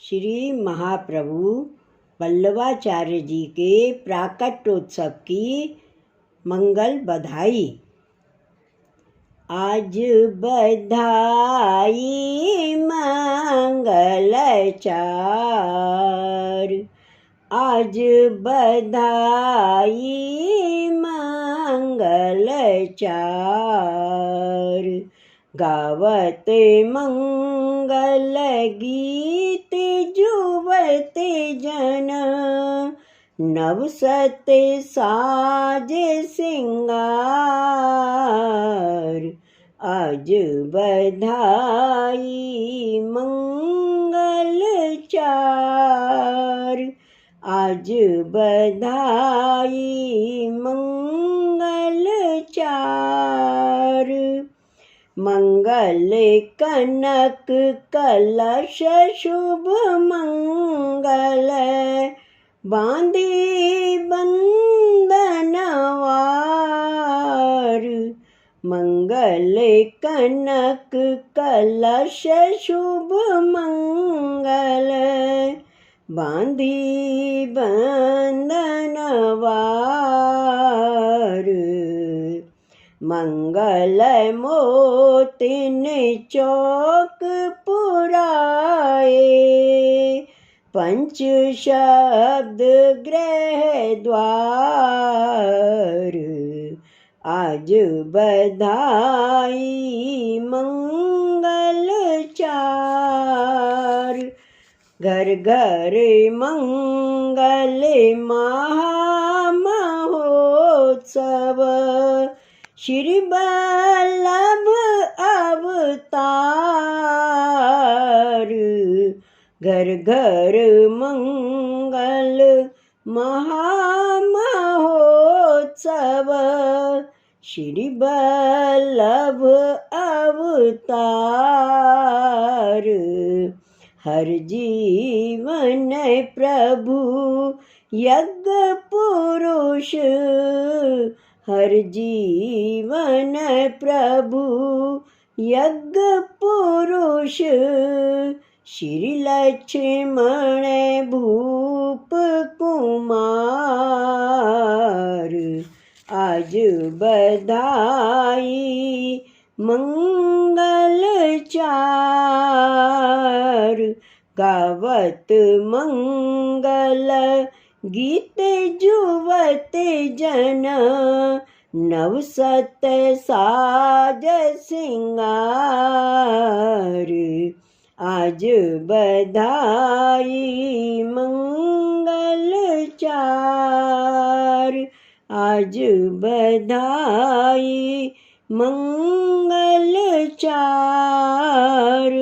श्री महाप्रभु वल्लभाचार्य जी के प्राकट्योत्सव की मंगल बधाई। आज बधाई मंगल चार, आज बधाई मंगल चार। गावत मंगल गीत जुवते जन, नवसत साज सिंगार। आज बधाई मंगल चार, आज बधाई मंगल चार। मंगल कनक कलश शुभ मंगल, बांधी बंदनवार। मंगल कनक कलश शुभ मंगल, बांधी बंदनवार। मंगल मोतिन चौक पुराए, पंच शब्द गृह द्वार। आज बधाई मंगल चार, घर घर मंगल महामहोत्सव। श्री वल्लभ अवतार, घर घर मंगल महामहोत्सव। श्री वल्लभ अवतार, हर जीवन प्रभु यज्ञ पुरुष। हर जीवन प्रभु यज्ञ पुरुष। श्री लक्ष्मण भूप कुमार। आज बधाई मंगल चार, गावत मंगल गीत जुवते जन, नवसत साज सिंगार। आज बधाई मंगल चार, आज बधाई मंगल चार।